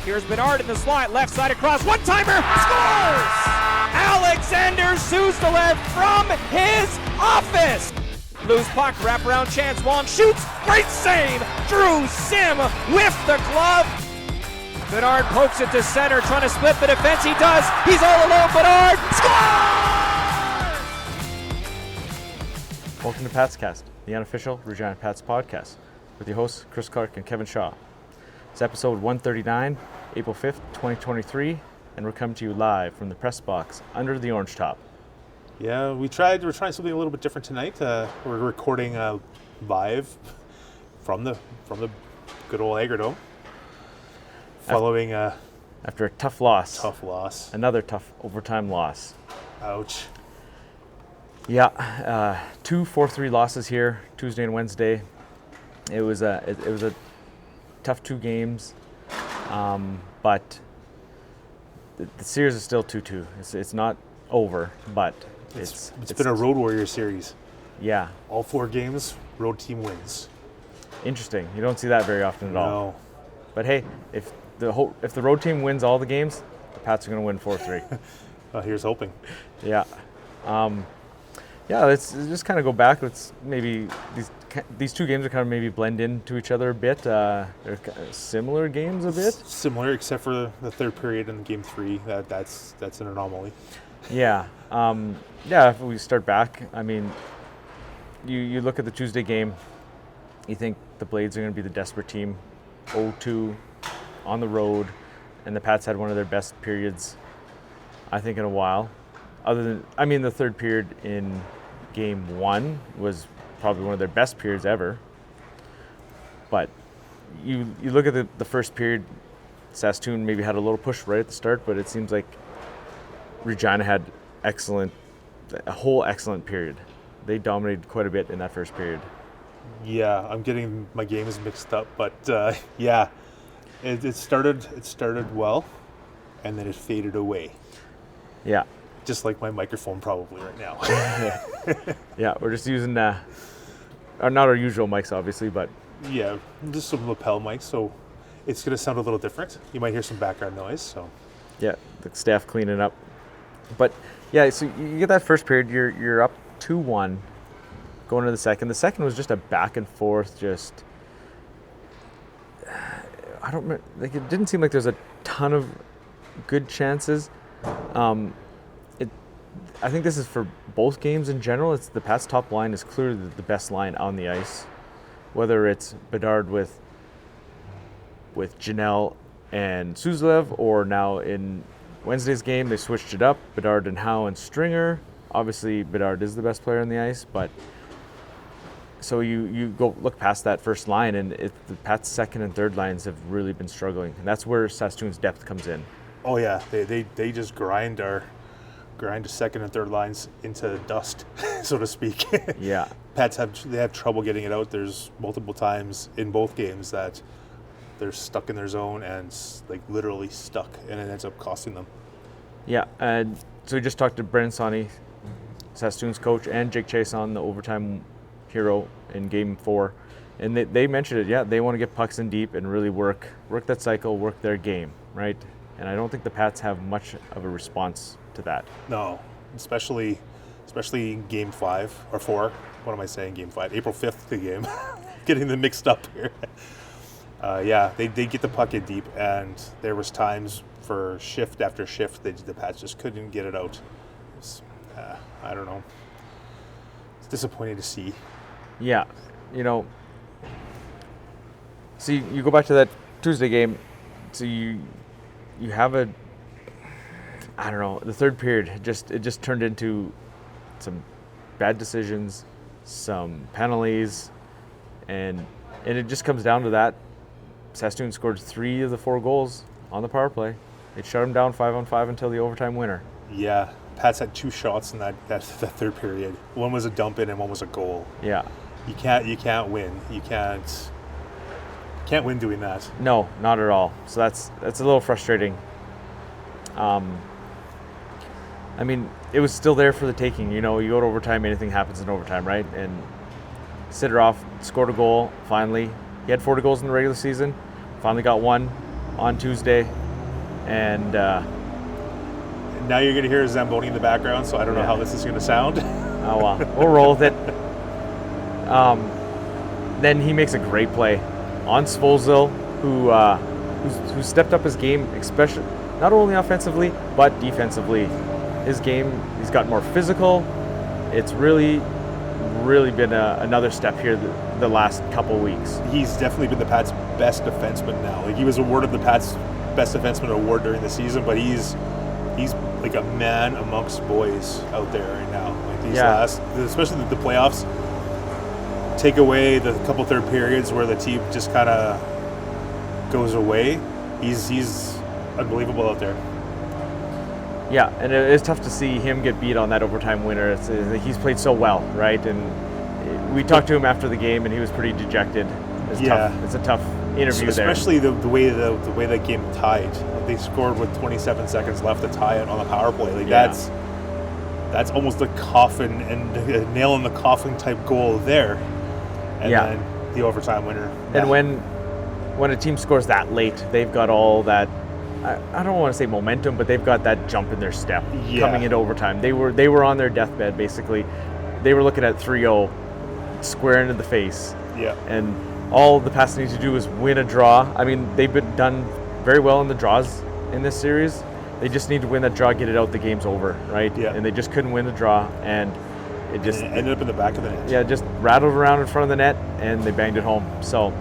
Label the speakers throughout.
Speaker 1: Here's Bedard in the slot, left side across, one-timer, scores! Alexander Svozil from his office! Loose puck, wraparound chance, Wong shoots, great save! Drew Sim with the glove. Bedard pokes it to center, trying to split the defense, he does, he's all alone, Bedard, scores!
Speaker 2: Welcome to Pat's Cast, the unofficial Regina Pats podcast, with your hosts Chris Clark and Kevin Shaw. It's episode 139, April 5th, 2023, and we're coming to you live from the press box under the orange top.
Speaker 3: Yeah, we're trying something a little bit different tonight. We're recording live from the good old Agrodome, following
Speaker 2: after a tough loss. Another tough overtime loss.
Speaker 3: Ouch.
Speaker 2: Yeah, 2 4-3 losses here, Tuesday and Wednesday. It was a tough 2 games, but the series is still 2-2. It's not over, but it's
Speaker 3: been a Road Warrior series.
Speaker 2: Yeah.
Speaker 3: All 4 games, road team wins.
Speaker 2: Interesting. You don't see that very often at all.
Speaker 3: No.
Speaker 2: But hey, if the road team wins all the games, the Pats are going to win 4-3.
Speaker 3: Well, here's hoping.
Speaker 2: Yeah. Let's just kind of go back. Let's maybe these 2 games are kind of maybe blend into each other a bit. They're similar games a bit.
Speaker 3: Similar, except for the third period in Game 3. That's an anomaly.
Speaker 2: Yeah. If we start back, I mean, you look at the Tuesday game, you think the Blades are going to be the desperate team, 0-2 on the road, and the Pats had one of their best periods, I think, in a while. The third period in Game 1 was probably one of their best periods ever. But you look at the first period, Sasktoon maybe had a little push right at the start, but it seems like Regina had a whole excellent period. They dominated quite a bit in that first period.
Speaker 3: Yeah, I'm getting my games mixed up, but it started well, and then it faded away.
Speaker 2: Yeah.
Speaker 3: Just like my microphone probably right now.
Speaker 2: Yeah, we're just using not our usual mics, obviously, but
Speaker 3: yeah, just some lapel mics, so it's going to sound a little different. You might hear some background noise. So
Speaker 2: yeah, the staff cleaning up. But yeah, so you get that first period, you're up 2-1 going into the second. The second was just a back and forth, I don't remember, it didn't seem like there's a ton of good chances. I think this is for both games in general. It's the Pats' top line is clearly the best line on the ice. Whether it's Bedard with Janelle and Svozil, or now in Wednesday's game they switched it up, Bedard and Howe and Stringer. Obviously Bedard is the best player on the ice, but so you go look past that first line, and the Pats' second and third lines have really been struggling, and that's where Sasktoon's depth comes in.
Speaker 3: Oh yeah, they just grind the second and third lines into dust, so to speak.
Speaker 2: Yeah.
Speaker 3: Pats have trouble getting it out. There's multiple times in both games that they're stuck in their zone and like literally stuck, and it ends up costing them. Yeah,
Speaker 2: and so we just talked to Brendan Sawney, Sasktoon's coach, and Jake Chason, the overtime hero in Game 4, and they mentioned it. Yeah, they want to get pucks in deep and really work that cycle, work their game, right? And I don't think the Pats have much of a response to that.
Speaker 3: No, especially in Game 5 or 4. What am I saying? Game 5, April 5th, the game. Getting them mixed up here. They get the puck in deep, and there was times for shift after shift the Pats just couldn't get it out. I don't know. It's disappointing to see.
Speaker 2: Yeah, so you go back to that Tuesday game. So you have the third period it just turned into some bad decisions, some penalties, and it just comes down to that. Sasktoon scored 3 of the 4 goals on the power play. They shut them down 5-on-5 until the overtime winner.
Speaker 3: Yeah, Pats had 2 shots in that third period. One was a dump in and one was a goal.
Speaker 2: Yeah.
Speaker 3: You can't win. You can't win doing that.
Speaker 2: No, not at all. So that's a little frustrating. It was still there for the taking. You go to overtime, anything happens in overtime, right? And Sidorov scored a goal finally. He had 40 goals in the regular season. Finally got one. on Tuesday, and
Speaker 3: Now you're going to hear Zamboni in the background, so I don't know how this is going to sound.
Speaker 2: oh well, we'll roll with it. Then he makes a great play on Svozil, who stepped up his game, especially not only offensively but defensively. His game, he's got more physical. It's really been another step here the last couple weeks.
Speaker 3: He's definitely been the Pats' best defenseman now. Like, he was awarded the Pats' best defenseman award during the season, but he's like a man amongst boys out there right now. Like these last, especially the playoffs, take away the couple third periods where the team just kind of goes away. He's unbelievable out there.
Speaker 2: Yeah, and it's tough to see him get beat on that overtime winner. He's played so well, right? And we talked to him after the game, and he was pretty dejected. Tough. It's a tough interview
Speaker 3: especially there. Especially the way that game tied. Like, they scored with 27 seconds left to tie it on the power play. Like that's almost a coffin and a nail in the coffin type goal there. And then the overtime winner.
Speaker 2: And when a team scores that late, they've got all that. I don't want to say momentum, but they've got that jump in their step coming into overtime. They were on their deathbed, basically. They were looking at 3-0, square into the face.
Speaker 3: Yeah.
Speaker 2: And all the Pats need to do is win a draw. I mean, they've been done very well in the draws in this series. They just need to win that draw, get it out, the game's over, right?
Speaker 3: Yeah.
Speaker 2: And they just couldn't win the draw, and it just
Speaker 3: ended up in the back of the net.
Speaker 2: Yeah, just rattled around in front of the net, and they banged it home. So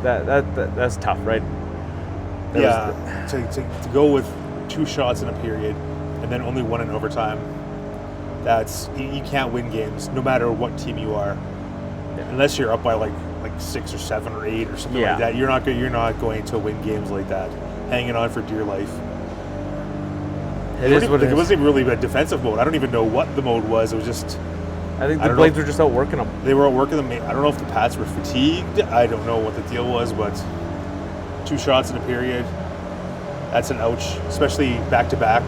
Speaker 2: that's tough, right?
Speaker 3: To go with 2 shots in a period and then only 1 in overtime, you can't win games no matter what team you are, unless you're up by like 6 or 7 or 8 or something like that. You're not going to win games like that, hanging on for dear life. It wasn't even really a defensive mode. I don't even know what the mode was. It was just,
Speaker 2: I think the Blades were just outworking them.
Speaker 3: They were outworking them. I don't know if the Pats were fatigued. I don't know what the deal was, but 2 shots in a period, that's an ouch, especially back-to-back.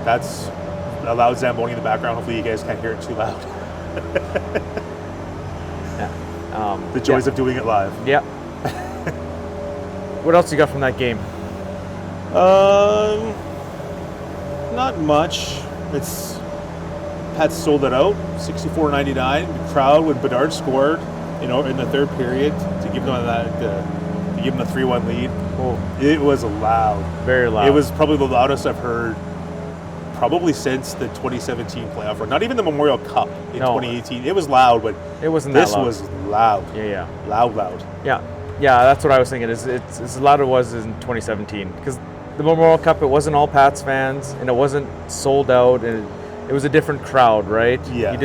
Speaker 3: That's a Zamboni in the background. Hopefully you guys can't hear it too loud. The joys of doing it live.
Speaker 2: Yeah. What else you got from that game?
Speaker 3: Not much. Pats sold it out, 64-99. The crowd, when Bedard scored, in the third period to give them to give them a 3-1 lead.
Speaker 2: Oh.
Speaker 3: It was loud.
Speaker 2: Very loud.
Speaker 3: It was probably the loudest I've heard probably since the 2017 playoff run. Not even the Memorial Cup in 2018. It was loud, but
Speaker 2: it wasn't that loud.
Speaker 3: This was loud.
Speaker 2: Yeah.
Speaker 3: Loud.
Speaker 2: Yeah, that's what I was thinking. It's as loud as it was in 2017, because the Memorial Cup, it wasn't all Pats fans, and it wasn't sold out, and it was a different crowd, right?
Speaker 3: Yeah.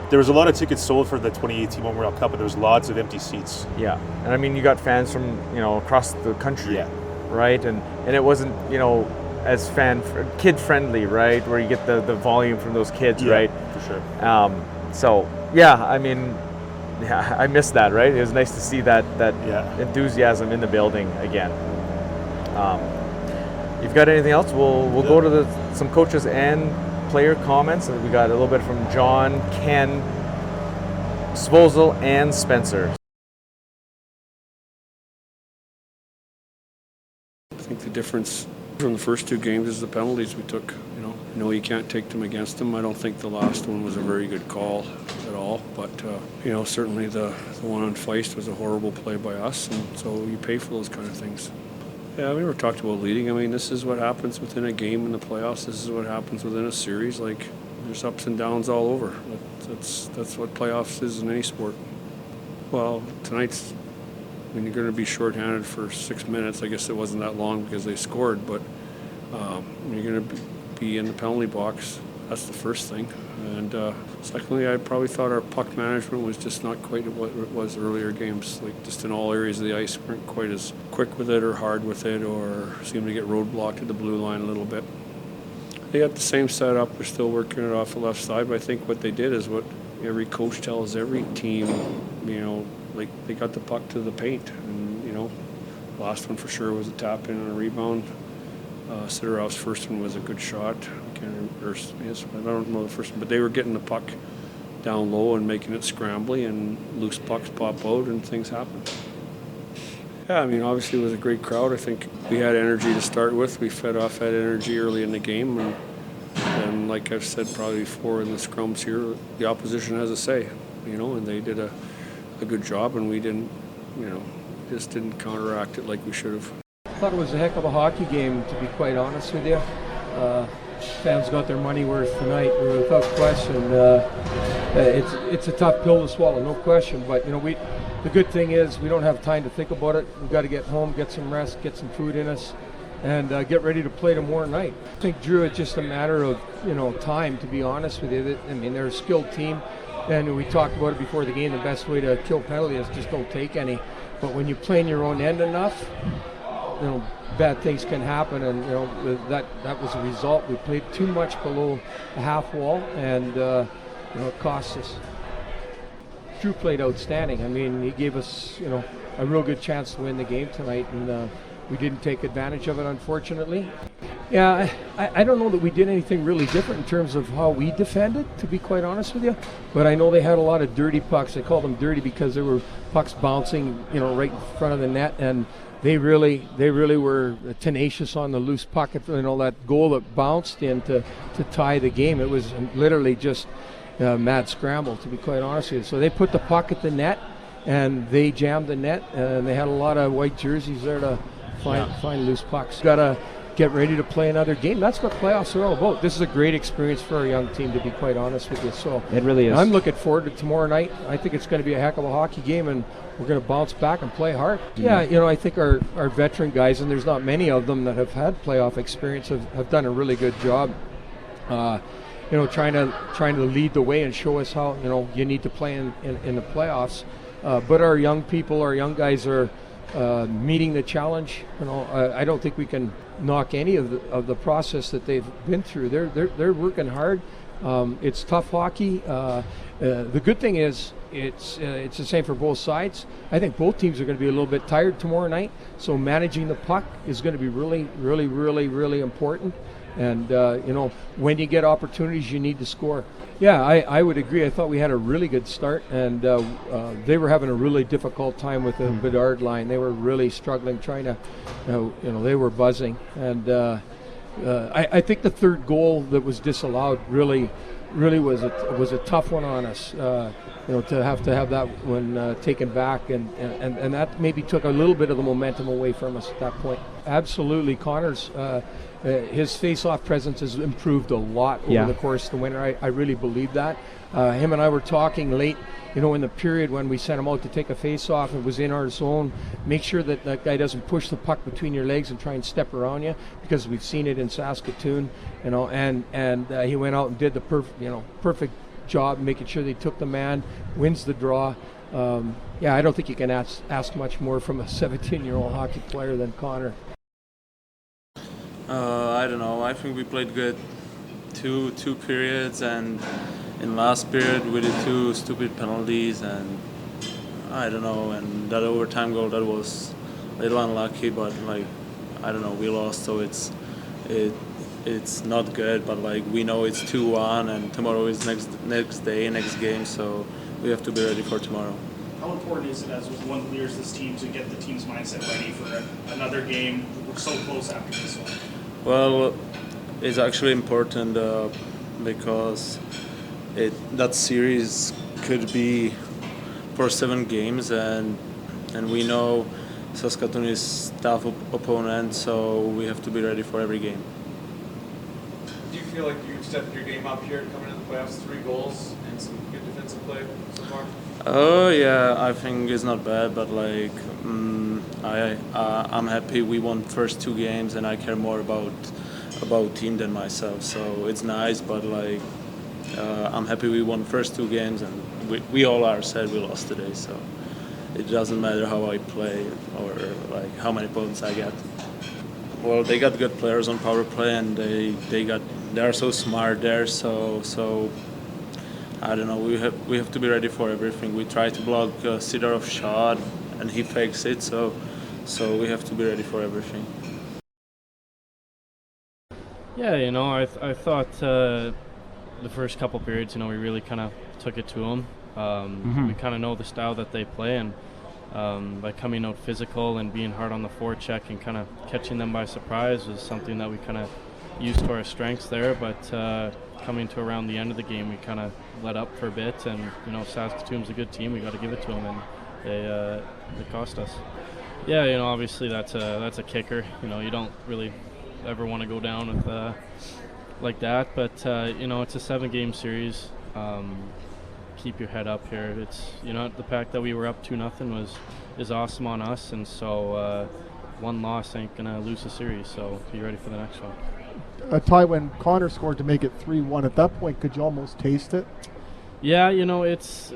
Speaker 3: There was a lot of tickets sold for the 2018 Memorial Cup, but there was lots of empty seats.
Speaker 2: Yeah, and I mean, you got fans from across the country, right? And it wasn't as kid friendly, right? Where you get the volume from those kids, right?
Speaker 3: For sure.
Speaker 2: I missed that, right? It was nice to see that enthusiasm in the building again. You've got anything else? We'll go to some coaches and player comments. We got a little bit from John, Ken, Svozil, and Spencer.
Speaker 4: I think the difference from the first 2 games is the penalties we took. No, you can't take them against them. I don't think the last one was a very good call at all. But certainly the one on Feist was a horrible play by us, and so you pay for those kind of things. Yeah, we never talked about leading. I mean, this is what happens within a game in the playoffs. This is what happens within a series. Like, there's ups and downs all over. That's what playoffs is in any sport. Well, tonight's, you're going to be shorthanded for 6 minutes. I guess it wasn't that long because they scored, but you're going to be in the penalty box. That's the first thing. And secondly, I probably thought our puck management was just not quite what it was earlier games. Like, just in all areas of the ice, weren't quite as quick with it or hard with it, or seemed to get roadblocked at the blue line a little bit. They got the same setup. They're still working it off the left side, but I think what they did is what every coach tells every team, like, they got the puck to the paint. And, last one for sure was a tap in and a rebound. Sidorov's first one was a good shot. I don't know the first one, but they were getting the puck down low and making it scrambly, and loose pucks pop out and things happen. Yeah, I mean, obviously it was a great crowd. I think we had energy to start with. We fed off that energy early in the game, and like I've said probably before in the scrums here, the opposition has a say, and they did a good job, and we didn't, just didn't counteract it like we should have.
Speaker 5: I thought it was a heck of a hockey game, to be quite honest with you. Fans got their money worth tonight, without question. It's a tough pill to swallow, no question. But the good thing is we don't have time to think about it. We've got to get home, get some rest, get some food in us, and get ready to play tomorrow night. I think, Drew, it's just a matter of time. To be honest with you, I mean, they're a skilled team, and we talked about it before the game. The best way to kill penalties is just don't take any. But when you play in your own end enough, bad things can happen, and that was a result. We played too much below the half wall, and it cost us. Drew played outstanding. I mean, he gave us a real good chance to win the game tonight, and we didn't take advantage of it, unfortunately. Yeah, I don't know that we did anything really different in terms of how we defended, to be quite honest with you. But I know they had a lot of dirty pucks. I call them dirty because there were pucks bouncing, right in front of the net, and they really were tenacious on the loose puck. That goal that bounced in to tie the game, it was literally just a mad scramble, to be quite honest with you. So they put the puck at the net, and they jammed the net, and they had a lot of white jerseys there to find loose pucks. Got to get ready to play another game. That's what playoffs are all about. This is a great experience for our young team, to be quite honest with you. So
Speaker 1: it really is.
Speaker 5: I'm looking forward to tomorrow night. I think it's going to be a heck of a hockey game, and we're going to bounce back and play hard. Yeah, I think our veteran guys, and there's not many of them that have had playoff experience, have done a really good job. Trying to lead the way and show us how you need to play in the playoffs. But our young people, our young guys are meeting the challenge. I don't think we can knock any of the process that they've been through. They're working hard. It's tough hockey. The good thing is it's the same for both sides. I think both teams are going to be a little bit tired tomorrow night, so managing the puck is going to be really, really, really, really important. And when you get opportunities, you need to score. Yeah, I would agree. I thought we had a really good start, and they were having a really difficult time with the Bedard line. They were really struggling, trying to, they were buzzing. And I think the third goal that was disallowed really was a tough one on us. To have that one taken back, and that maybe took a little bit of the momentum away from us at that point. Absolutely, Connor's his face-off presence has improved a lot over the course of the winter. I really believe that. Him and I were talking late, in the period when we sent him out to take a face-off and was in our zone. Make sure that guy doesn't push the puck between your legs and try and step around you, because we've seen it in Saskatoon. And he went out and did the perfect job making sure they took the man, wins the draw. I don't think you can ask much more from a 17-year-old hockey player than Connor.
Speaker 6: I don't know. I think we played good two periods, and in last period we did two stupid penalties, and I don't know. And that overtime goal, that was a little unlucky, but I don't know. We lost, so it's not good. But we know it's 2-1, and tomorrow is next game, so we have to be ready for tomorrow.
Speaker 7: How important is it as one of the leaders of this team to get the team's mindset ready for another game? We're so close after this one.
Speaker 6: Well, it's actually important because that series could be for 7 games, and we know Saskatoon is a tough opponent, so we have to be ready for every game.
Speaker 2: Do you feel like you stepped your game up here coming into the playoffs? 3 goals and some good defensive play so far?
Speaker 6: Oh yeah, I think it's not bad, but I'm happy we won first 2 games, and I care more about team than myself. So it's nice, but I'm happy we won first 2 games, and we all are sad we lost today. So it doesn't matter how I play or how many points I get. Well, they got good players on power play, and they are so smart there. So I don't know. We have to be ready for everything. We try to block Sidorof's shot, and he fakes it. So we have to be ready for everything.
Speaker 8: Yeah, I thought the first couple periods, we really kind of took it to them. We kind of know the style that they play, and by coming out physical and being hard on the forecheck and kind of catching them by surprise was something that we kind of used to our strengths there. But coming to around the end of the game, we kind of let up for a bit, and Saskatoon's a good team. We got to give it to them, and they cost us. Yeah, obviously that's a kicker. You don't really ever want to go down with like that, but it's a 7-game series. Keep your head up here. It's the fact that we were up 2-0 is awesome on us, and so one loss ain't gonna lose the series. So be ready for the next one.
Speaker 9: A tie when Connor scored to make it 3-1. At that point, could you almost taste it?
Speaker 8: Yeah, it's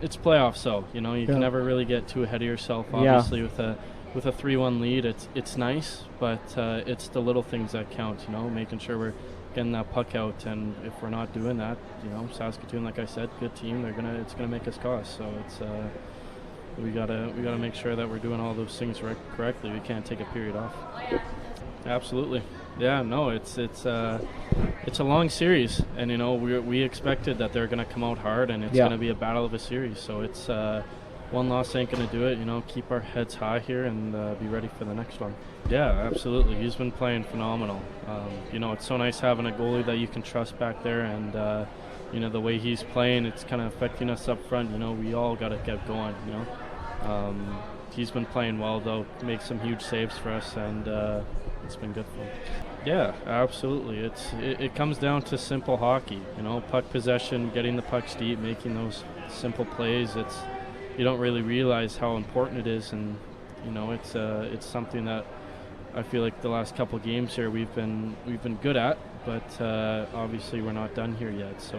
Speaker 8: playoffs, so you can never really get too ahead of yourself. Obviously, with a 3-1 lead, it's nice, but it's the little things that count. Making sure we're getting that puck out, and if we're not doing that, Saskatoon, like I said, good team. It's gonna make us cost. So it's we gotta make sure that we're doing all those things correctly. We can't take a period off. Absolutely. Yeah, no, it's a long series, and we expected that they're going to come out hard, and it's going to be a battle of a series. So it's one loss ain't going to do it. Keep our heads high here and be ready for the next one. Yeah, absolutely. He's been playing phenomenal. It's so nice having a goalie that you can trust back there, and the way he's playing, it's kind of affecting us up front. We all got to get going. He's been playing well, though, makes some huge saves for us, and it's been good for him. Yeah, absolutely. It comes down to simple hockey. Puck possession, getting the pucks deep, making those simple plays. You don't really realize how important it is, and it's something that I feel like the last couple of games here we've been good at, but obviously we're not done here yet. So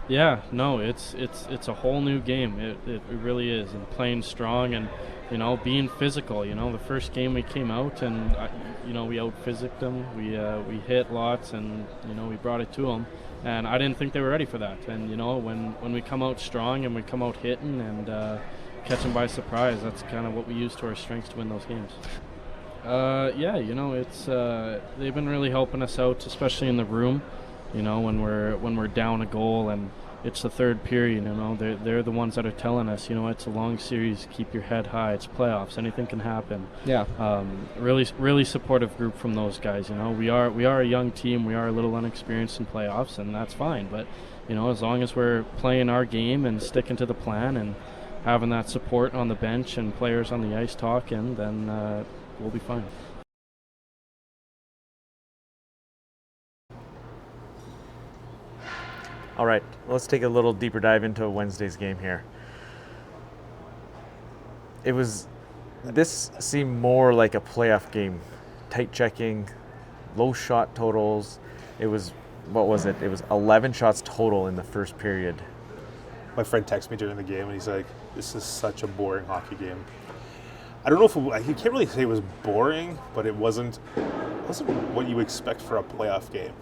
Speaker 8: it's a whole new game. It really is, and playing strong and being physical. The first game we came out and we out-physicked them. We hit lots, and we brought it to them. And I didn't think they were ready for that. And when we come out strong and we come out hitting and catch them by surprise, that's kind of what we use to our strengths to win those games. It's they've been really helping us out, especially in the room. When we're down a goal and it's the third period, they're the ones that are telling us, it's a long series, keep your head high, it's playoffs, anything can happen.
Speaker 9: Yeah.
Speaker 8: Really supportive group from those guys. We are a young team, we are a little inexperienced in playoffs, and that's fine. But as long as we're playing our game and sticking to the plan and having that support on the bench and players on the ice talking, then we'll be fine.
Speaker 2: All right, let's take a little deeper dive into Wednesday's game here. This seemed more like a playoff game. Tight checking, low shot totals. It was 11 shots total in the first period.
Speaker 3: My friend texted me during the game, and he's like, "This is such a boring hockey game." I don't know if you can't really say it was boring, but it wasn't what you expect for a playoff game.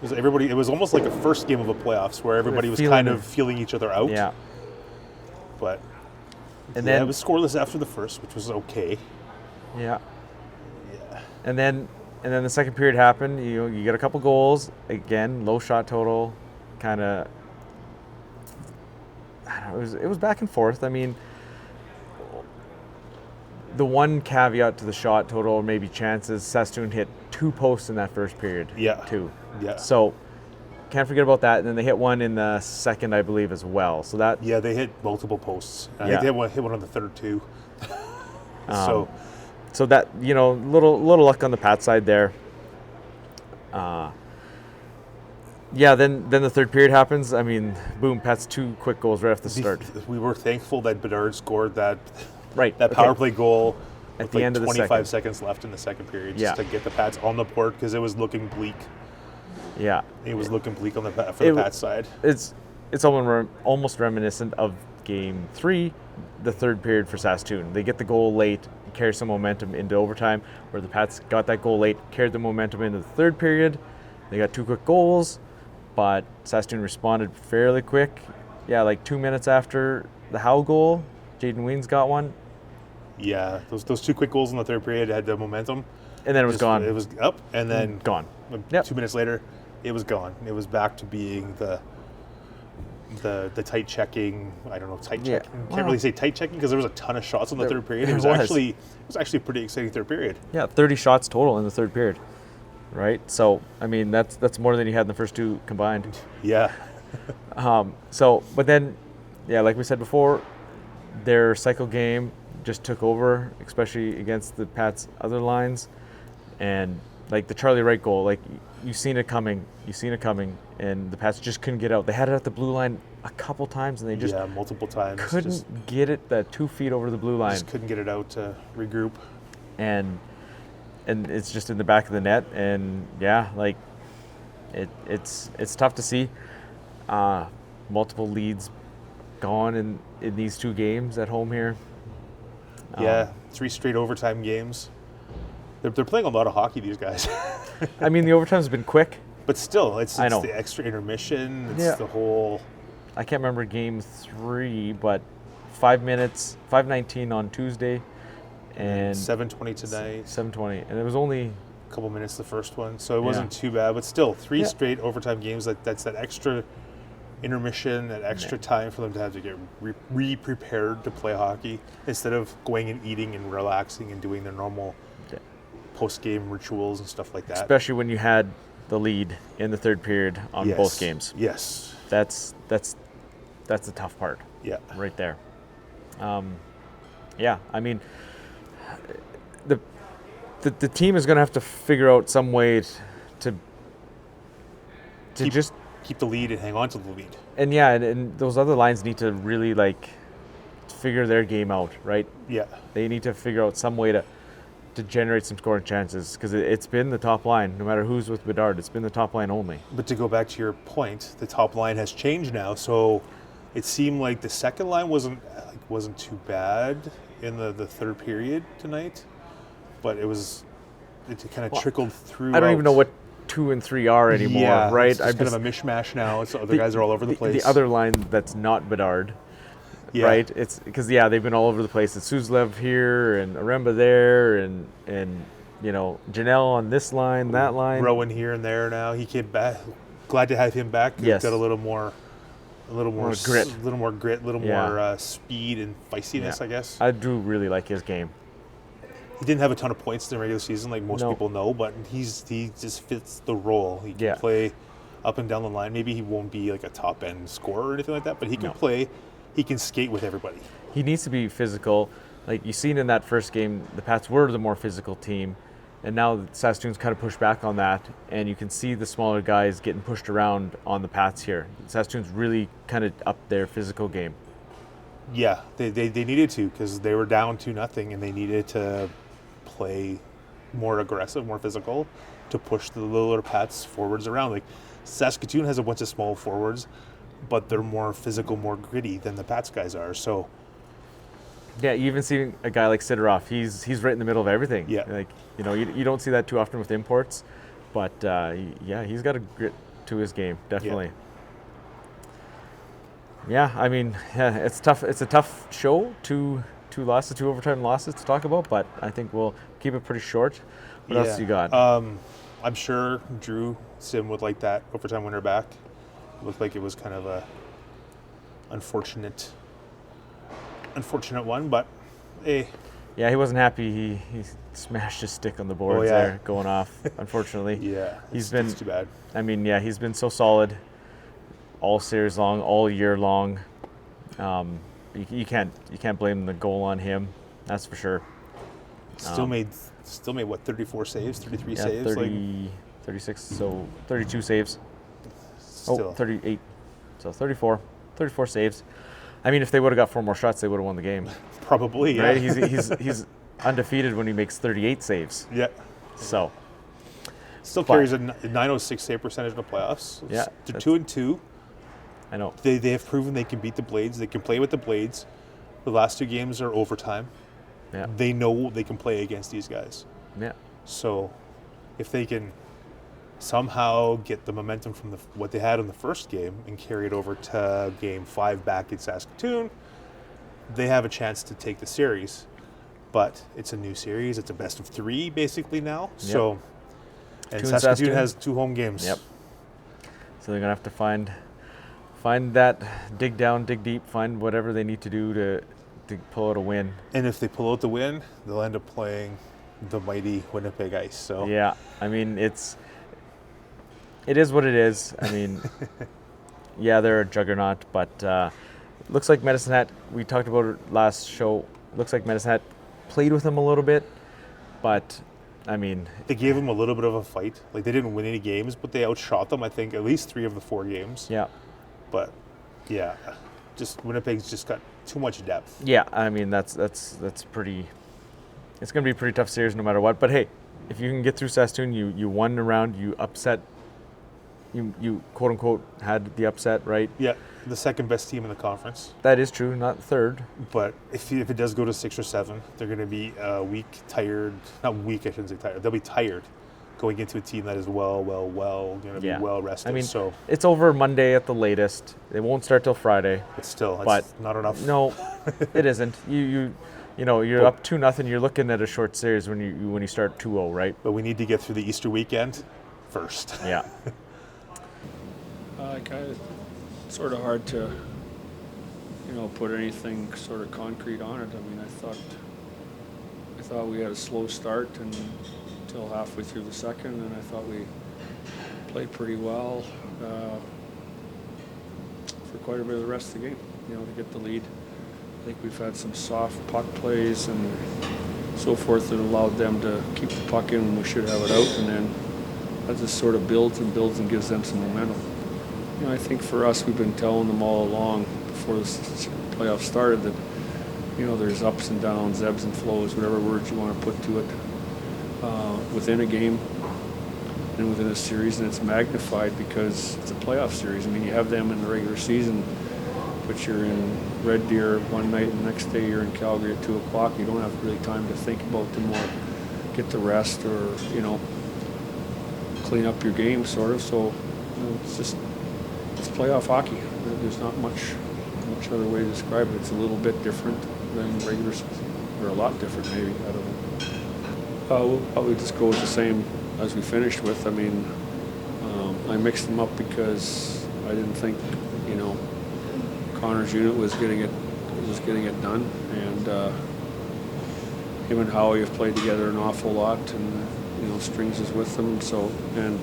Speaker 3: It was almost like a first game of a playoffs where everybody was kind of feeling each other out.
Speaker 2: Yeah.
Speaker 3: But
Speaker 2: then
Speaker 3: it was scoreless after the first, which was okay.
Speaker 2: Yeah.
Speaker 3: Yeah.
Speaker 2: And then the second period happened. You get a couple goals again, low shot total, kind of. I don't know. It was back and forth. I mean, the one caveat to the shot total, or maybe chances, Sasktoon hit 2 posts in that first period.
Speaker 3: Yeah.
Speaker 2: 2.
Speaker 3: Yeah.
Speaker 2: So can't forget about that. And then they hit one in the second, I believe, as well. So that.
Speaker 3: Yeah, they hit multiple posts. I think they hit one on the third too.
Speaker 2: So that little luck on the Pat side there. Then the third period happens. I mean, boom, Pat's 2 quick goals right off the start.
Speaker 3: We were thankful that Bedard scored that
Speaker 2: power
Speaker 3: play goal
Speaker 2: at the end of the
Speaker 3: 25 seconds left in the second period, just to get the Pats on the board, because it was looking bleak.
Speaker 2: Yeah,
Speaker 3: it was looking bleak on the Pats side.
Speaker 2: It's almost reminiscent of Game 3, the third period for Sasktoon. They get the goal late, carry some momentum into overtime, where the Pats got that goal late, carried the momentum into the third period. They got 2 quick goals, but Sasktoon responded fairly quick. Yeah, like 2 minutes after the Howe goal, Jaden Weens got one.
Speaker 3: Yeah, those 2 quick goals in the third period had the momentum.
Speaker 2: And then it was gone.
Speaker 3: It was up, and then
Speaker 2: gone.
Speaker 3: 2 minutes later, it was gone. It was back to being the the tight checking. I don't know, tight
Speaker 2: Yeah.
Speaker 3: checking. Can't really say tight checking because there was a ton of shots in the third period. It was actually a pretty exciting third period.
Speaker 2: Yeah, 30 shots total in the third period, right? So I mean that's more than you had in the first two combined.
Speaker 3: Yeah.
Speaker 2: But then, yeah, like we said before, their cycle game just took over, especially against the Pats' other lines, and like the Charlie Wright goal, like you seen it coming, and the Pats just couldn't get out. They had it at the blue line a couple times, and they just
Speaker 3: multiple times
Speaker 2: couldn't get it that 2 feet over the blue line.
Speaker 3: Just couldn't get it out to regroup,
Speaker 2: and it's just in the back of the net, and yeah, like it's tough to see. Multiple leads gone in these 2 games at home here.
Speaker 3: 3 straight overtime games. They're playing a lot of hockey, these guys.
Speaker 2: I mean, the overtime's been quick.
Speaker 3: But still, it's
Speaker 2: I know.
Speaker 3: the extra intermission. It's the whole...
Speaker 2: I can't remember game 3, but 5 minutes, 5:19 on Tuesday, and
Speaker 3: 7:20 tonight.
Speaker 2: 7:20, and it was only
Speaker 3: a couple minutes the first one, so it wasn't too bad. But still, 3 straight overtime games. That's that extra intermission, that extra time for them to have to get re-prepared to play hockey instead of going and eating and relaxing and doing their normal post-game rituals and stuff like that.
Speaker 2: Especially when you had the lead in the third period on both games.
Speaker 3: Yes.
Speaker 2: That's the tough part.
Speaker 3: Yeah.
Speaker 2: Right there. I mean, the team is going to have to figure out some way to
Speaker 3: keep the lead and hang on to the lead.
Speaker 2: And and those other lines need to really figure their game out, right?
Speaker 3: Yeah.
Speaker 2: They need to figure out some way to generate some scoring chances, because it's been the top line. No matter who's with Bedard, it's been the top line only.
Speaker 3: But to go back to your point, the top line has changed now, so it seemed like the second line wasn't too bad in the third period tonight, but it kind of trickled through.
Speaker 2: I don't even know what 2 and 3 are anymore, right?
Speaker 3: It's kind of a mishmash now. So other guys are all over the place.
Speaker 2: The other line that's not Bedard. Yeah. Right, it's because they've been all over the place. It's Svozil here and Aremba there, and Janelle on this line, that line.
Speaker 3: Rowan here and there now. He came back. Glad to have him back.
Speaker 2: Yes.
Speaker 3: Got a little more
Speaker 2: grit,
Speaker 3: a little more speed and feistiness, I guess.
Speaker 2: I do really like his game.
Speaker 3: He didn't have a ton of points in the regular season, like most people know, but he just fits the role. He can play up and down the line. Maybe he won't be like a top end scorer or anything like that, but he can play. He can skate with everybody.
Speaker 2: He needs to be physical. Like you seen in that first game, the Pats were the more physical team, and now Saskatoon's kind of pushed back on that, and you can see the smaller guys getting pushed around on the Pats here. Saskatoon's really kind of upped their physical game.
Speaker 3: Yeah, they needed to, because they were down 2-0, and they needed to play more aggressive, more physical, to push the littler Pats forwards around. Like Saskatoon has a bunch of small forwards, but they're more physical, more gritty than the Pats guys are. So,
Speaker 2: yeah, you even see a guy like Sidorov. He's right in the middle of everything.
Speaker 3: Yeah,
Speaker 2: like you don't see that too often with imports, but he's got a grit to his game, definitely. Yeah, I mean, it's tough. It's a tough show. Two overtime losses to talk about, but I think we'll keep it pretty short. What else you got?
Speaker 3: I'm sure Drew Sim would like that overtime winner back. Looked like it was kind of a unfortunate one, but hey.
Speaker 2: Yeah, he wasn't happy. He smashed his stick on the boards there, going off. Unfortunately.
Speaker 3: Yeah,
Speaker 2: it's
Speaker 3: too bad.
Speaker 2: I mean, he's been so solid all series long, all year long. You can't blame the goal on him. That's for sure.
Speaker 3: Still made what, 34 saves, 33 saves,
Speaker 2: 36, so 32 saves.
Speaker 3: Still.
Speaker 2: 38. So 34 saves. I mean, if they would have got 4 more shots, they would have won the game.
Speaker 3: Probably, yeah.
Speaker 2: Right? He's undefeated when he makes 38 saves.
Speaker 3: Yeah.
Speaker 2: So.
Speaker 3: Still carries a 906 save percentage in the playoffs.
Speaker 2: Yeah.
Speaker 3: To 2-2.
Speaker 2: I know.
Speaker 3: They have proven they can beat the Blades. They can play with the Blades. The last 2 games are overtime.
Speaker 2: Yeah.
Speaker 3: They know they can play against these guys.
Speaker 2: Yeah.
Speaker 3: So if they can somehow get the momentum from what they had in the first game and carry it over to Game 5 back in Saskatoon, they have a chance to take the series. But it's a new series. It's a best of 3 basically now. Yep. So, and Saskatoon has 2 home games.
Speaker 2: Yep. So they're gonna have to find find that, dig down, dig deep, find whatever they need to do to pull out a win.
Speaker 3: And if they pull out the win, they'll end up playing the mighty Winnipeg Ice. So
Speaker 2: yeah, I mean it is what it is. I mean, yeah, they're a juggernaut, but looks like Medicine Hat. We talked about it last show. Looks like Medicine Hat played with them a little bit, but I mean,
Speaker 3: they gave them a little bit of a fight. Like, they didn't win any games, but they outshot them. I think at least 3 of the 4 games.
Speaker 2: Yeah.
Speaker 3: But yeah, just Winnipeg's just got too much depth.
Speaker 2: Yeah, I mean that's pretty. It's going to be a pretty tough series no matter what. But hey, if you can get through Sasktoon, you won a round, you upset. You quote unquote had the upset, right?
Speaker 3: Yeah, the second best team in the conference.
Speaker 2: That is true, not third.
Speaker 3: But if it does go to 6 or 7, they're going to be weak, tired. Not weak, I shouldn't say tired. They'll be tired going into a team that is well going to be well rested.
Speaker 2: I mean,
Speaker 3: so
Speaker 2: it's over Monday at the latest. It won't start till Friday.
Speaker 3: But still, that's not enough.
Speaker 2: No, it isn't. You know, you're up 2-0. You're looking at a short series when you start 2-0, right?
Speaker 3: But we need to get through the Easter weekend first.
Speaker 2: Yeah.
Speaker 4: Sort of hard to, put anything sort of concrete on it. I mean, I thought we had a slow start until halfway through the second, and I thought we played pretty well for quite a bit of the rest of the game, to get the lead. I think we've had some soft puck plays and so forth that allowed them to keep the puck in when we should have it out, and then that just sort of builds and gives them some momentum. I think for us, we've been telling them all along before the playoffs started that, there's ups and downs, ebbs and flows, whatever words you want to put to it, within a game and within a series, and it's magnified because it's a playoff series. I mean, you have them in the regular season, but you're in Red Deer one night and the next day you're in Calgary at 2 o'clock. You don't have really time to think about them or get the rest or, clean up your game, sort of. So, it's playoff hockey. There's not much other way to describe it. It's a little bit different than regular season, or a lot different maybe. I don't know. We'll probably just go with the same as we finished with. I mean, I mixed them up because I didn't think, Connor's unit was getting it done, and him and Howie have played together an awful lot, and Strings is with them. So, and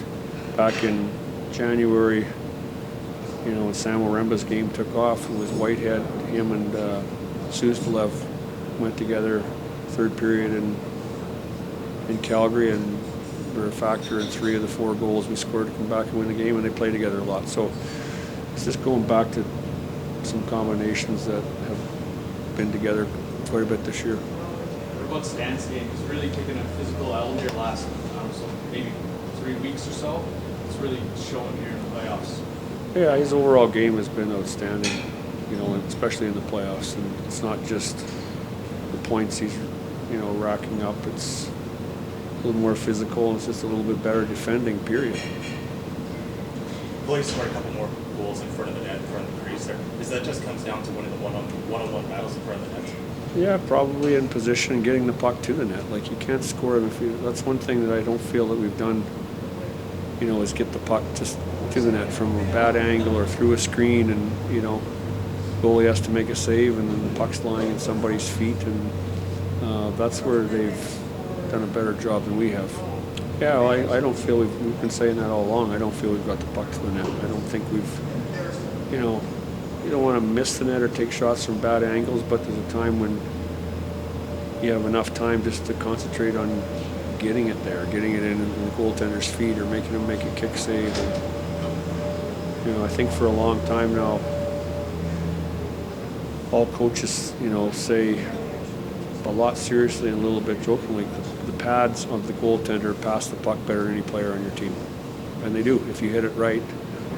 Speaker 4: back in January, when Sam Oremba's game took off, it was Whitehead, him and Svozil went together third period in Calgary, and were a factor in 3 of the 4 goals we scored to come back and win the game, and they play together a lot. So it's just going back to some combinations that have been together quite a bit this year.
Speaker 10: What about Stan's game? He's really taken a physical element the last, maybe 3 weeks or so. It's really showing here in the playoffs.
Speaker 4: Yeah, his overall game has been outstanding, especially in the playoffs. And it's not just the points he's, racking up. It's a little more physical, and it's just a little bit better defending, period.
Speaker 10: Well, he scored a couple more goals in front of the net, in front of the crease there. Is that just comes down to winning the one-on-one battles in front of the net?
Speaker 4: Yeah, probably in position and getting the puck to the net. Like, you can't score them that's one thing that I don't feel that we've done, is get the puck just to the net from a bad angle or through a screen, and goalie has to make a save, and then the puck's lying in somebody's feet, and that's where they've done a better job than we have. Yeah, well, I don't feel we've been saying that all along. I don't feel we've got the puck to the net. I don't think we've, you don't want to miss the net or take shots from bad angles, but there's a time when you have enough time just to concentrate on getting it there, getting it in the goaltender's feet, or making him make a kick save. And, I think for a long time now, all coaches, say a lot seriously and a little bit jokingly, the pads of the goaltender pass the puck better than any player on your team. And they do. If you hit it right,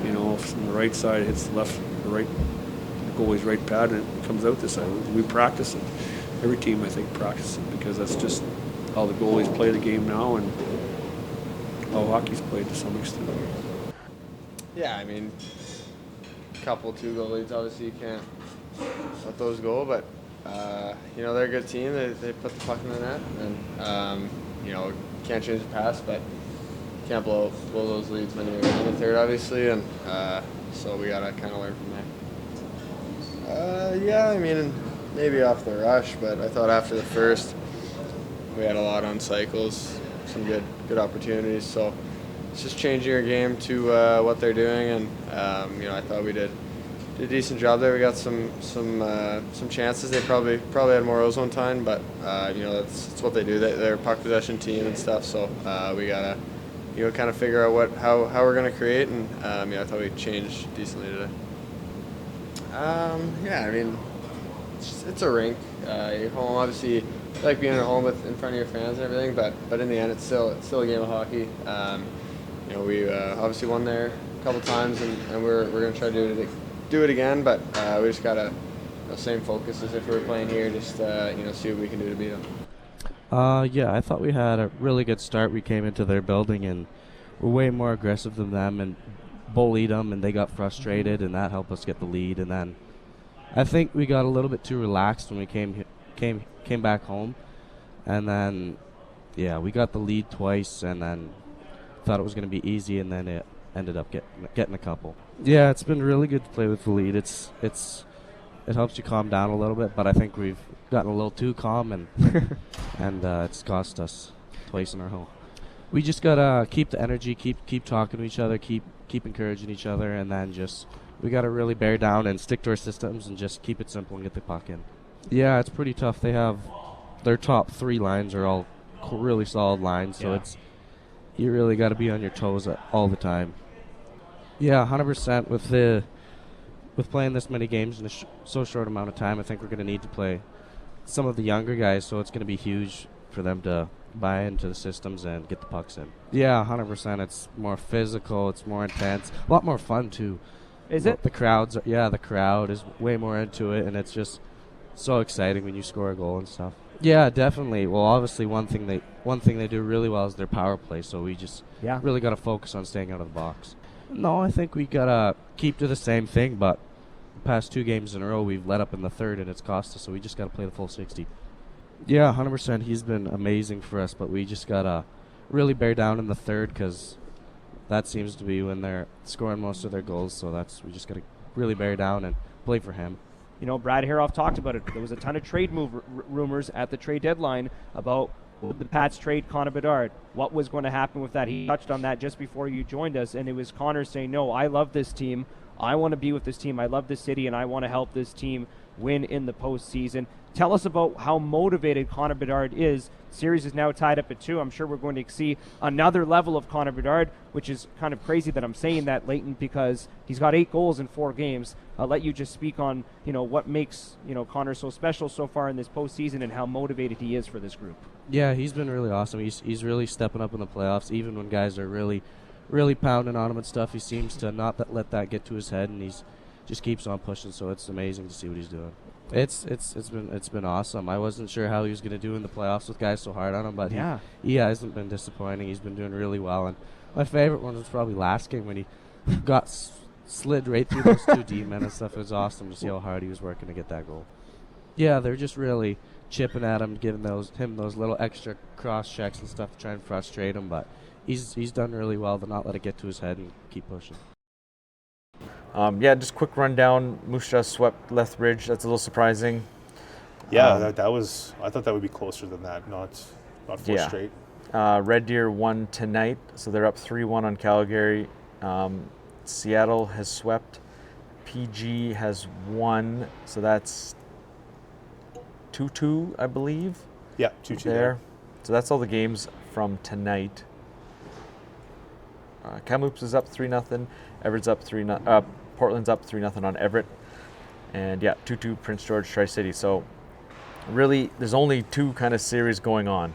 Speaker 4: if from the right side hits the left, the goalie's right pad, and it comes out this side. We practice it. Every team, I think, practices it, because that's just how the goalies play the game now, and how hockey's played to some extent.
Speaker 11: Yeah, I mean, a couple 2-goal leads, obviously you can't let those go, but they're a good team. They put the puck in the net, and can't change the past, but can't blow those leads when you're in the third, obviously, and So we got to kind of learn from there. Yeah, I mean, maybe off the rush, but I thought after the first, we had a lot on cycles, some good opportunities. So it's just changing our game to what they're doing, and I thought we did a decent job there. We got some chances. They probably had more O's one time, but that's what they do. They're a puck possession team and stuff. So we gotta kind of figure out how we're gonna create, and I thought we changed decently today. Yeah, I mean, it's a rink. You're home, obviously. You like being at home in front of your fans and everything, but in the end, it's still a game of hockey. We obviously won there a couple times, and we're gonna try to do it again. But we just gotta same focus as if we were playing here. Just see what we can do to beat them.
Speaker 12: Yeah, I thought we had a really good start. We came into their building and we're way more aggressive than them and bullied them, and they got frustrated, and that helped us get the lead. And then I think we got a little bit too relaxed when we came back home, and then we got the lead twice, and then thought it was going to be easy, and then it ended up getting a couple. Yeah, it's been really good to play with the lead. It helps you calm down a little bit, but I think we've gotten a little too calm, and and it's cost us twice in our home. We just gotta keep the energy, keep talking to each other, keep encouraging each other, and then we gotta really bear down and stick to our systems and just keep it simple and get the puck in. Yeah, it's pretty tough. They have their top 3 lines are all really solid lines, so you really got to be on your toes all the time. Yeah, 100% with playing this many games in so short amount of time. I think we're going to need to play some of the younger guys, so it's going to be huge for them to buy into the systems and get the pucks in. Yeah, 100%. It's more physical. It's more intense. A lot more fun too.
Speaker 1: Is it?
Speaker 12: The crowd is way more into it, and it's just so exciting when you score a goal and stuff. Yeah, definitely. Well, obviously one thing they do really well is their power play, so we just really got to focus on staying out of the box. No, I think we got to keep to the same thing, but the past 2 games in a row we've let up in the third, and it's cost us, so we just got to play the full 60. Yeah, 100%. He's been amazing for us, but we just got to really bear down in the third, because that seems to be when they're scoring most of their goals, so we just got to really bear down and play for him.
Speaker 1: Brad Haroff talked about it. There was a ton of trade rumors at the trade deadline about the Pats trade Connor Bedard. What was going to happen with that? He touched on that just before you joined us, and it was Connor saying, no, I love this team. I want to be with this team. I love this city, and I want to help this team win in the postseason. Tell us about how motivated Connor Bedard is. Series is now tied up at 2. I'm sure we're going to see another level of Connor Bedard, which is kind of crazy that I'm saying that, Leighton, because he's got 8 goals in 4 games. I'll let you just speak on, what makes, Connor so special so far in this postseason and how motivated he is for this group.
Speaker 12: Yeah, he's been really awesome. He's really stepping up in the playoffs, even when guys are really, really pounding on him and stuff. He seems to not let that get to his head, and he's just keeps on pushing. So it's amazing to see what he's doing. It's been awesome. I wasn't sure how he was going to do in the playoffs with guys so hard on him, but he hasn't been disappointing. He's been doing really well. And my favorite one was probably last game when he got slid right through those 2 D-men and stuff. It was awesome to see how hard he was working to get that goal. Yeah, they're just really chipping at him, giving him those little extra cross checks and stuff to try and frustrate him. But he's done really well to not let it get to his head and keep pushing.
Speaker 2: Just quick rundown. Moose Jaw swept Lethbridge. That's a little surprising.
Speaker 3: Yeah, that was. I thought that would be closer than that. Not 4 straight.
Speaker 2: Red Deer won tonight, so they're up 3-1 on Calgary. Seattle has swept. PG has won, so that's 2-2, I believe.
Speaker 3: Yeah, 2-2
Speaker 2: there. So that's all the games from tonight. Kamloops is up 3-0. Everett's up 3-0. Portland's up 3-0 on Everett. And 2-2 Prince George Tri-City. So really, there's only 2 kind of series going on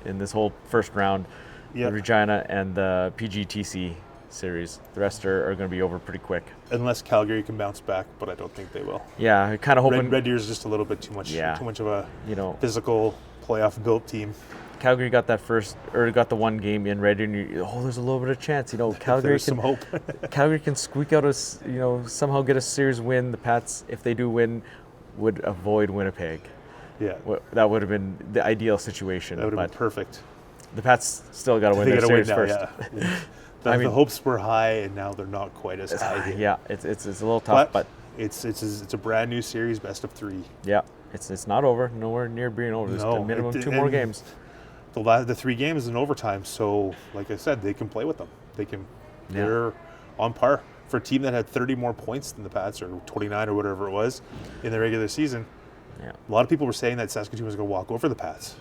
Speaker 2: in this whole first round. The Regina and the PGTC series. The rest are going to be over pretty quick.
Speaker 3: Unless Calgary can bounce back, but I don't think they will.
Speaker 2: Yeah, I kind of hoping.
Speaker 3: Red Deer is just a little bit too much of a physical playoff built team.
Speaker 2: Calgary got the 1 game in Red Deer, and there's a little bit of chance. Calgary
Speaker 3: There's some hope.
Speaker 2: Calgary can squeak out somehow get a series win. The Pats, if they do win, would avoid Winnipeg.
Speaker 3: Yeah,
Speaker 2: that would have been the ideal situation.
Speaker 3: That would have been perfect.
Speaker 2: The Pats still got to win their series first.
Speaker 3: The hopes were high, and now they're not quite as high.
Speaker 2: Yeah, it's a little tough, but
Speaker 3: it's a brand new series, best of 3.
Speaker 2: Yeah, it's not over. Nowhere near being over. There's a minimum 2 more games.
Speaker 3: The 3 games is in overtime, so like I said, they can play with them. They're on par for a team that had 30 more points than the Pats, or 29 or whatever it was in the regular season.
Speaker 2: Yeah,
Speaker 3: a lot of people were saying that Saskatoon was going to walk over the Pats.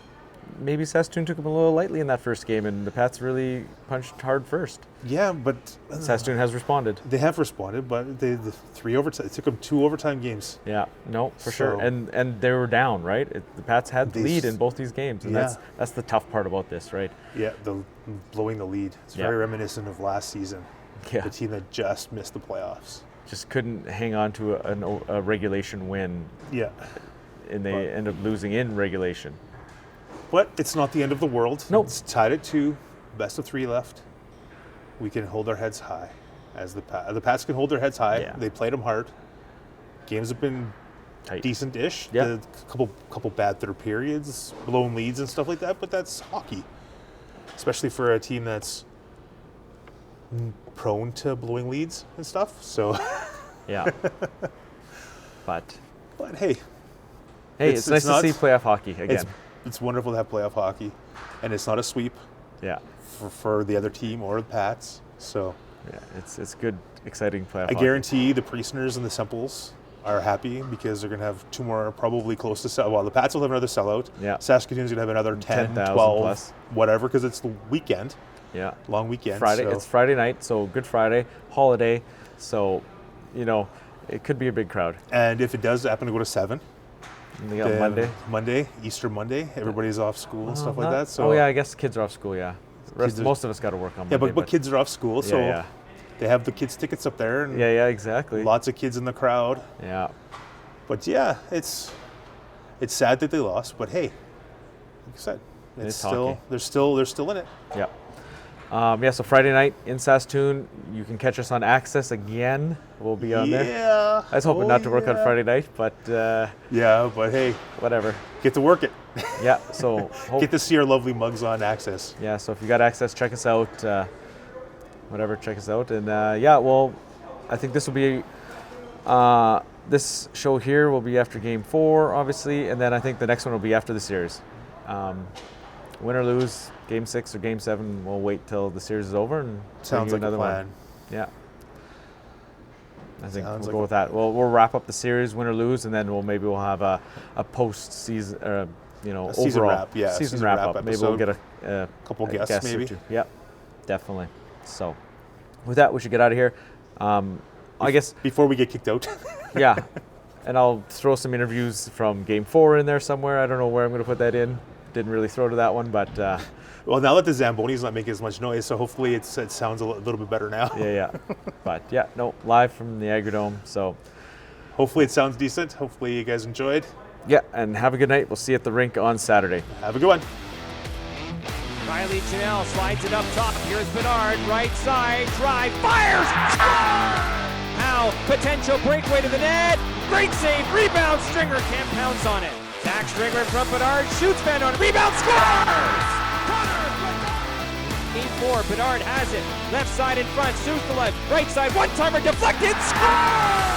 Speaker 2: Maybe Saskatoon took them a little lightly in that first game, and the Pats really punched hard first.
Speaker 3: Yeah, but
Speaker 2: Saskatoon has responded.
Speaker 3: They have responded, but the 3 overtime. It took them 2 overtime games.
Speaker 2: Yeah, no, for sure. And they were down, right? The Pats had the lead in both these games, and that's the tough part about this, right?
Speaker 3: Yeah, blowing the lead. It's very reminiscent of last season.
Speaker 2: Yeah,
Speaker 3: the team that just missed the playoffs.
Speaker 2: Just couldn't hang on to a regulation win.
Speaker 3: Yeah,
Speaker 2: and they end up losing in regulation.
Speaker 3: But it's not the end of the world.
Speaker 2: Nope.
Speaker 3: It's tied at 2, best of 3 left. We can hold our heads high, as the Pats can hold their heads high.
Speaker 2: Yeah.
Speaker 3: They played them hard. Games have been
Speaker 2: tight,
Speaker 3: decent-ish.
Speaker 2: Yeah,
Speaker 3: a couple bad third periods, blown leads and stuff like that. But that's hockey, especially for a team that's prone to blowing leads and stuff. So
Speaker 2: yeah, but
Speaker 3: hey,
Speaker 2: it's nice to see playoff hockey again.
Speaker 3: It's wonderful to have playoff hockey, and it's not a sweep.
Speaker 2: Yeah,
Speaker 3: for the other team or the Pats. So
Speaker 2: yeah, it's good, exciting playoff.
Speaker 3: I guarantee the Priestners and the Semples are happy because they're going to have 2 more, probably close to sell. Well, the Pats will have another sellout.
Speaker 2: Yeah,
Speaker 3: Saskatoon's going to have another 10, 12, plus, whatever, because it's the weekend.
Speaker 2: Yeah,
Speaker 3: long weekend.
Speaker 2: Friday.
Speaker 3: So.
Speaker 2: It's Friday night, so Good Friday, holiday. So, it could be a big crowd.
Speaker 3: And if it does happen to go to 7.
Speaker 2: And they got
Speaker 3: Monday, Easter Monday. Everybody's off school and stuff like that. So
Speaker 2: I guess kids are off school. Yeah, most of us got to work on Monday.
Speaker 3: Yeah, but kids are off school, so they have the kids' tickets up there. And
Speaker 2: yeah, exactly.
Speaker 3: Lots of kids in the crowd.
Speaker 2: Yeah,
Speaker 3: but yeah, it's sad that they lost. But hey, like I said, it's still they're still in it.
Speaker 2: Yeah. So Friday night in Sasktoon, you can catch us on Access again. We'll be on there.
Speaker 3: Yeah.
Speaker 2: I was hoping not to work on Friday night, but
Speaker 3: yeah, but hey,
Speaker 2: whatever.
Speaker 3: Get to work it.
Speaker 2: Yeah. So
Speaker 3: get to see our lovely mugs on Access.
Speaker 2: Yeah. So if you got Access, check us out. Check us out. And well, I think this will be this show here will be after Game 4, obviously, and then I think the next one will be after the series. Win or lose, Game 6 or Game 7, we'll wait till the series is over and
Speaker 3: sounds like
Speaker 2: another
Speaker 3: a plan.
Speaker 2: One. Yeah, I think we'll go with that. We'll wrap up the series, win or lose, and then we'll have a post season,
Speaker 3: a
Speaker 2: overall
Speaker 3: season wrap. Yeah,
Speaker 2: season wrap up. Maybe we'll get a
Speaker 3: couple guests maybe.
Speaker 2: Or two. Yeah, definitely. So with that, we should get out of here. I guess
Speaker 3: before we get kicked out.
Speaker 2: Yeah, and I'll throw some interviews from Game 4 in there somewhere. I don't know where I'm going to put that in. Didn't really throw to that one, but
Speaker 3: well, now that the Zamboni's not making as much noise, so hopefully it sounds a little bit better now.
Speaker 2: Yeah. But yeah, no, live from the Agrodome. So
Speaker 3: hopefully it sounds decent. Hopefully you guys enjoyed.
Speaker 2: Yeah, and have a good night. We'll see you at the rink on Saturday.
Speaker 3: Have a good one.
Speaker 1: Riley Janelle slides it up top. Here's Bedard, right side, drive, fires, score! Now, potential breakaway to the net. Great save, rebound, Stringer can't pounce on it. Zach Stringer from Bedard, shoots Van on rebound, scores! 8-4, Bedard has it. Left side in front, shoots the left, right side, one-timer deflected, scores!